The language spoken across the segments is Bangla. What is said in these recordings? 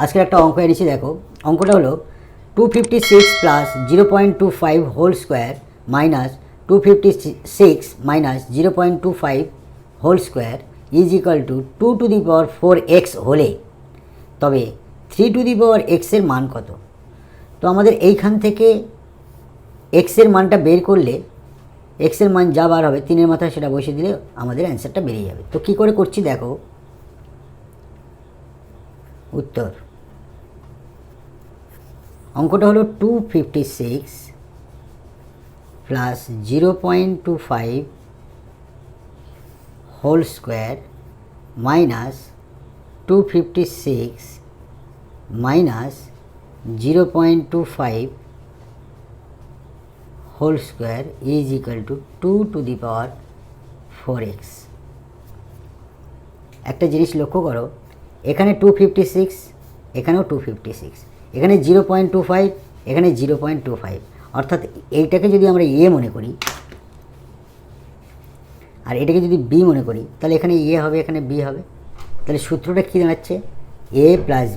আজকের একটা অঙ্ক এনেছি, দেখো অঙ্কটা হলো 256 plus 0.25 whole square minus 256 minus 0.25 whole square is equal to 2⁴x হলে তবে 3⁴x এর মান কত। তো আমাদের এইখান থেকে x এর মানটা বের করলে x এর মান যা বার হবে 3-এর মাথায় সেটা বসিয়ে দিলে আমাদের অ্যান্সারটা বেরিয়ে যাবে। তো কী করে করছি দেখো, উত্তর অঙ্কটা হলো 256 plus 0.25 whole square minus 256 minus 0.25 whole square is equal to 2⁴x। একটা জিনিস লক্ষ্য করো, এখানে 256, এখানেও 256, এখানে 0.25, এখানে 0.25, অর্থাৎ এইটাকে যদি আমরা এ মনে করি আর এটাকে যদি বি মনে করি তাহলে এখানে এ হবে, এখানে বি হবে। তাহলে সূত্রটা কী দাঁড়াচ্ছে? A plus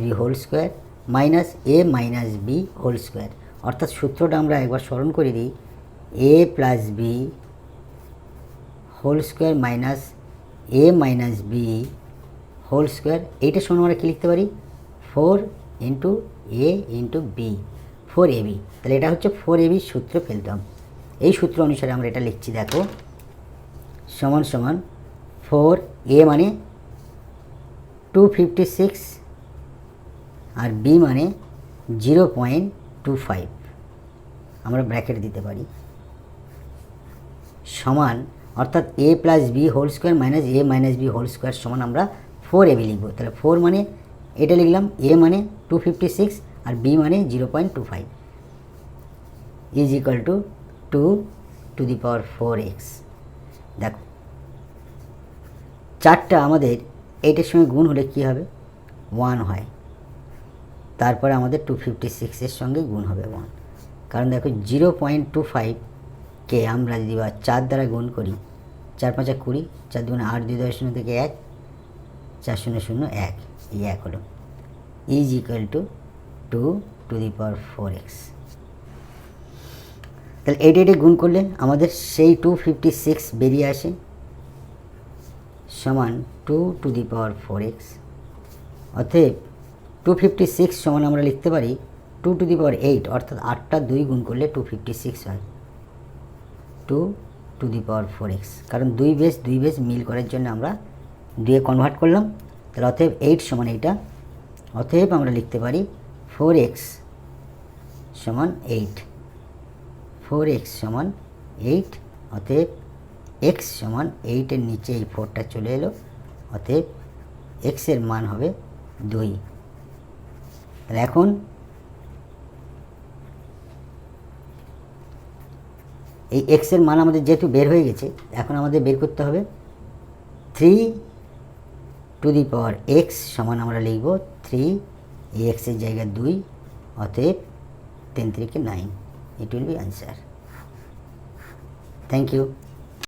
B whole square minus A minus B whole square. অর্থাৎ সূত্রটা আমরা একবার স্মরণ করে দিই, A plus B whole square minus A minus B whole square. এইটা সমান আমরা কী লিখতে পারি? 4 ইন্টু এ ইন্টু বি, 4ab। তাহলে এটা হচ্ছে 4ab সূত্র ফেলতাম। এই সূত্র অনুসারে আমরা এটা লিখছি, দেখো সমান সমান 4a মানে 256 আর বি মানে 0.25, আমরা ব্র্যাকেট দিতে পারি, সমান অর্থাৎ A plus B whole square minus A minus B whole square সমান আমরা 4ab লিখব। তাহলে 4 মানে এটা লিখলাম, এ মানে 256 আর বি মানে 0.25 ইজ ইকাল টু 2⁴x। দেখো চারটা আমাদের এইটার সঙ্গে গুণ হলে কী হবে? 1 হয়। তারপরে আমাদের 256-এর সঙ্গে গুণ হবে 1, কারণ দেখো 0.25কে আমরা যদি 4 দ্বারা গুণ করি, 4×5 = 20, 4 × 8, 2 0 থেকে 1, 4 0 0 1, এই 1 হলো ইজ ইকাল টু 2⁴x। তাহলে এইটা গুণ করলে আমাদের সেই 256 বেরিয়ে আসে সমান 2⁴x। অতএব 256 সমান আমরা লিখতে পারি 2⁸, অর্থাৎ 8টা 2 গুণ করলে 256 হয়, 2⁴x। কারণ 2 বেস মিল করার জন্য আমরা 2-এ কনভার্ট করলাম। তাহলে অতএব 8 সমান এইটা, অতএব আমরা লিখতে পারি 4x সমান 8, 4x সমান 8। অতএব x সমান 8-এর নিচে এই 4টা চলে এলো, অতএব x এর মান হবে 2। তাহলে এখন এই x এর মান আমাদের যেহেতু বের হয়ে গেছে, এখন আমাদের বের করতে হবে 3⁴x সমান আমরা লিখব 3, এই x এর জায়গায় 2, অতএব 10 × 3 = 9। It will be answer. Thank you.